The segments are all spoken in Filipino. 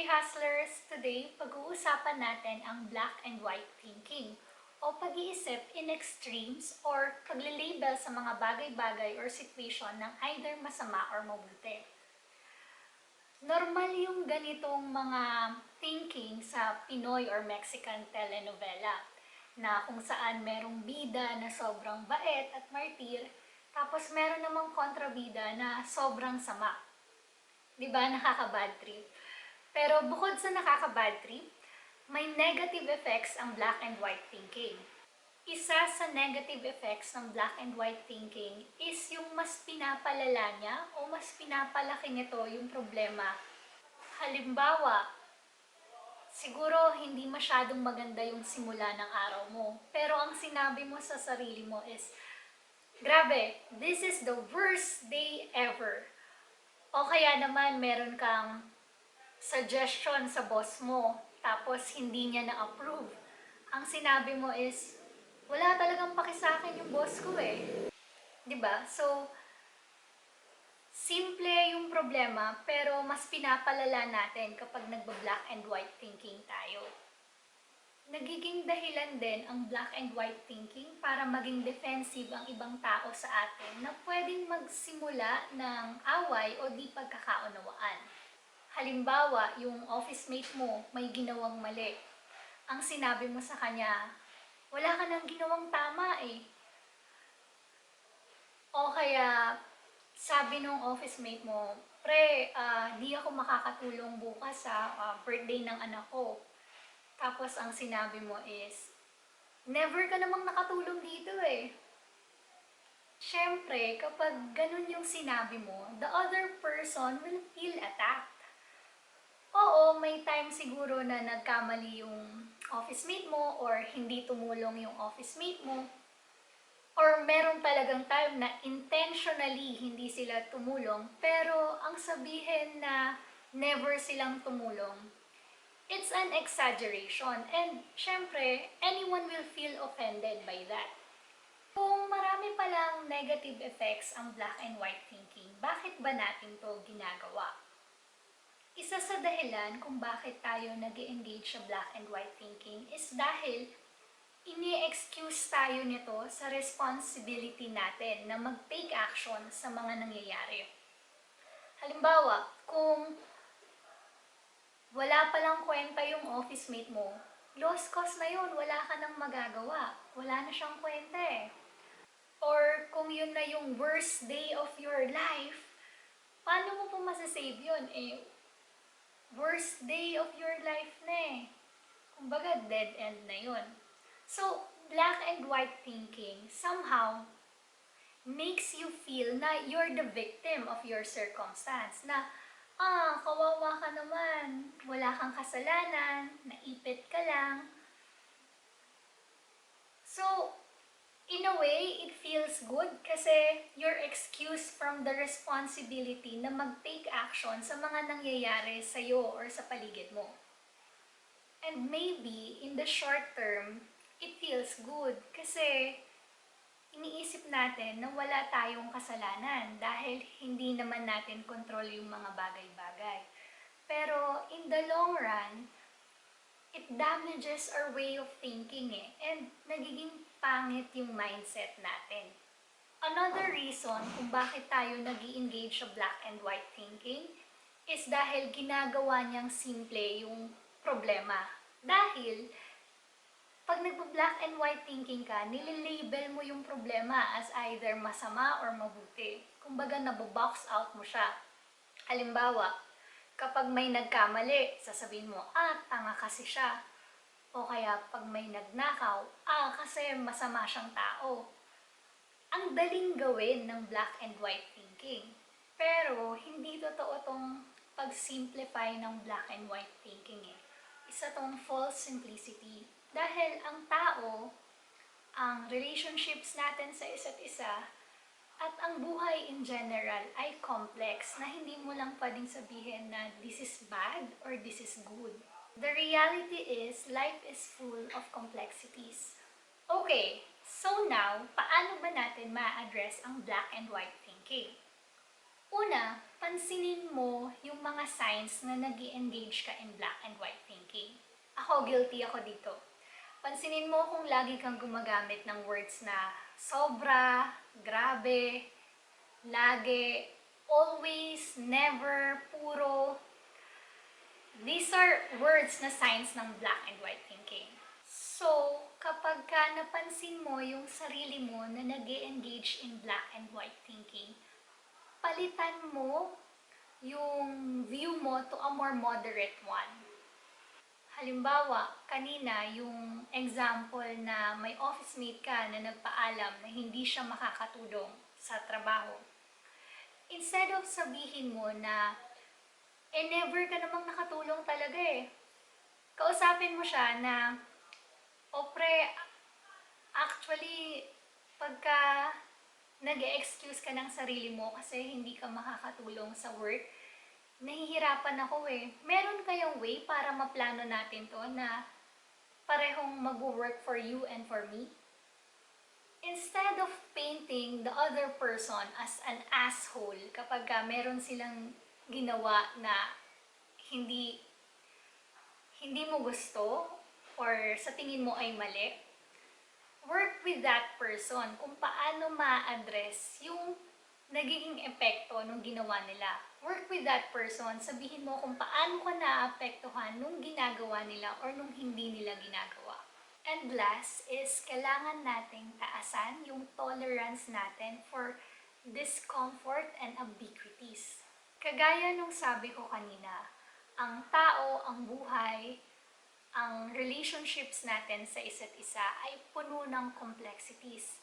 Hey Hustlers! Today, pag-uusapan natin ang black and white thinking o pag-iisip in extremes or pagle-label sa mga bagay-bagay or situation ng either masama or mabuti. Normal yung ganitong mga thinking sa Pinoy or Mexican telenovela na kung saan merong bida na sobrang bait at martir, tapos meron namang kontrabida na sobrang sama. Diba? Nakaka-bad trip. Pero bukod sa nakaka-bad trip, may negative effects ang black and white thinking. Isa sa negative effects ng black and white thinking is yung mas pinapalala niya o mas pinapalaki nito yung problema. Halimbawa, siguro hindi masyadong maganda yung simula ng araw mo, pero ang sinabi mo sa sarili mo is, grabe, this is the worst day ever. O kaya naman meron kang suggestion sa boss mo, tapos hindi niya na-approve. Ang sinabi mo is, wala talagang paki sa akin yung boss ko eh. 'Di ba? So, simple yung problema, pero mas pinapalala natin kapag nagba-black and white thinking tayo. Nagiging dahilan din ang black and white thinking para maging defensive ang ibang tao sa atin na pwedeng magsimula ng away o di pagkakaunawaan. Halimbawa, yung office mate mo may ginawang mali. Ang sinabi mo sa kanya, wala ka nang ginawang tama eh. O kaya, sabi nung office mate mo, pre, di ako makakatulong bukas sa birthday ng anak ko. Tapos ang sinabi mo is, never ka namang nakatulong dito eh. Siyempre, kapag ganun yung sinabi mo, the other person will feel attacked. Oo, may time siguro na nagkamali yung office mate mo or hindi tumulong yung office mate mo. Or meron talagang time na intentionally hindi sila tumulong, pero ang sabihin na never silang tumulong, it's an exaggeration. And syempre, anyone will feel offended by that. Kung marami palang negative effects ang black and white thinking, bakit ba natin to ginagawa? Isa sa dahilan kung bakit tayo nag-engage sa black and white thinking is dahil ini-excuse tayo nito sa responsibility natin na mag-take action sa mga nangyayari. Halimbawa, kung wala palang kwenta yung office mate mo, lost cause na yun, wala ka nang magagawa. Wala na siyang kwenta eh. Or kung yun na yung worst day of your life, paano mo po masasave yun? Worst day of your life na eh. Kumbaga, dead end na yun. So, black and white thinking somehow makes you feel na you're the victim of your circumstance. Na, kawawa ka naman, wala kang kasalanan, naipit ka lang. So, in a way, it feels good kasi you're excused from the responsibility na mag-take action sa mga nangyayari sa'yo or sa paligid mo. And maybe, in the short term, it feels good kasi iniisip natin na wala tayong kasalanan dahil hindi naman natin control yung mga bagay-bagay. Pero in the long run, it damages our way of thinking eh. And nagiging pangit yung mindset natin. Another reason kung bakit tayo nag-i-engage sa black and white thinking is dahil ginagawa niyang simple yung problema. Dahil pag nagpa-black and white thinking ka, nililabel mo yung problema as either masama or mabuti. Kumbaga nabobox out mo siya. Halimbawa, kapag may nagkamali, sasabihin mo, tanga kasi siya. O kaya pag may nagnakaw, kasi masama siyang tao. Ang daling gawin ng black and white thinking. Pero hindi totoo tong pag-simplify ng black and white thinking eh. Isa tong false simplicity. Dahil ang tao, ang relationships natin sa isa't isa, at ang buhay in general ay complex na hindi mo lang pwedeng sabihin na this is bad or this is good. The reality is, life is full of complexities. Okay, so now, paano ba natin ma-address ang black and white thinking? Una, pansinin mo yung mga signs na nag-engage ka in black and white thinking. Ako, guilty ako dito. Pansinin mo kung lagi kang gumagamit ng words na sobra, grabe, lagi, always, never, puro. These are words na signs ng black and white thinking. So, kapag ka napansin mo yung sarili mo na nag-engage in black and white thinking, palitan mo yung view mo to a more moderate one. Halimbawa, kanina yung example na may office mate ka na nagpaalam na hindi siya makakatulong sa trabaho. Instead of sabihin mo na, never ka namang nakatulong talaga eh. Kausapin mo siya na, pre, actually, pagka nag-excuse ka ng sarili mo kasi hindi ka makakatulong sa work, nahihirapan ako eh. Meron kayong way para maplano natin to na parehong mag-work for you and for me? Instead of painting the other person as an asshole kapag meron silang ginawa na hindi mo gusto or sa tingin mo ay mali, work with that person kung paano ma-address yung nagiging epekto nung ginawa nila. Work with that person, sabihin mo kung paano ka naapektuhan nung ginagawa nila or nung hindi nila ginagawa. And last is, kailangan nating taasan yung tolerance natin for discomfort and ambiguities. Kagaya nung sabi ko kanina, ang tao, ang buhay, ang relationships natin sa isa't isa ay puno ng complexities.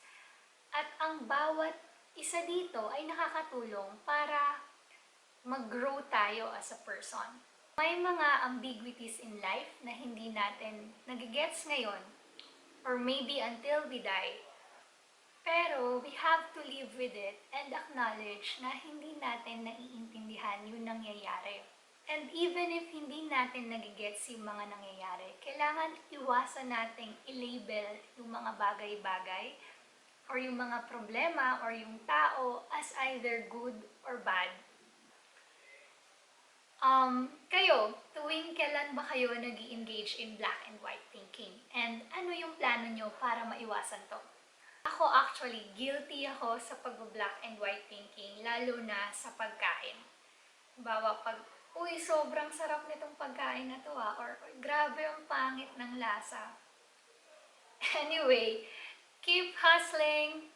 At ang bawat isa dito ay nakakatulong para mag-grow tayo as a person. May mga ambiguities in life na hindi natin nagigets ngayon or maybe until we die. Pero we have to live with it and acknowledge na hindi natin naiintindihan yung nangyayari. And even if hindi natin nagigets yung mga nangyayari, kailangan iwasan nating i-label yung mga bagay-bagay or yung mga problema or yung tao as either good or bad. Kayo, tuwing kailan ba kayo nag-i-engage in black and white thinking? And ano yung plano nyo para maiwasan to? Ako actually, guilty ako sa pag-black and white thinking, lalo na sa pagkain. Bawa pag, uy, sobrang sarap nitong pagkain na to or grabe ang pangit ng lasa. Anyway, keep hustling!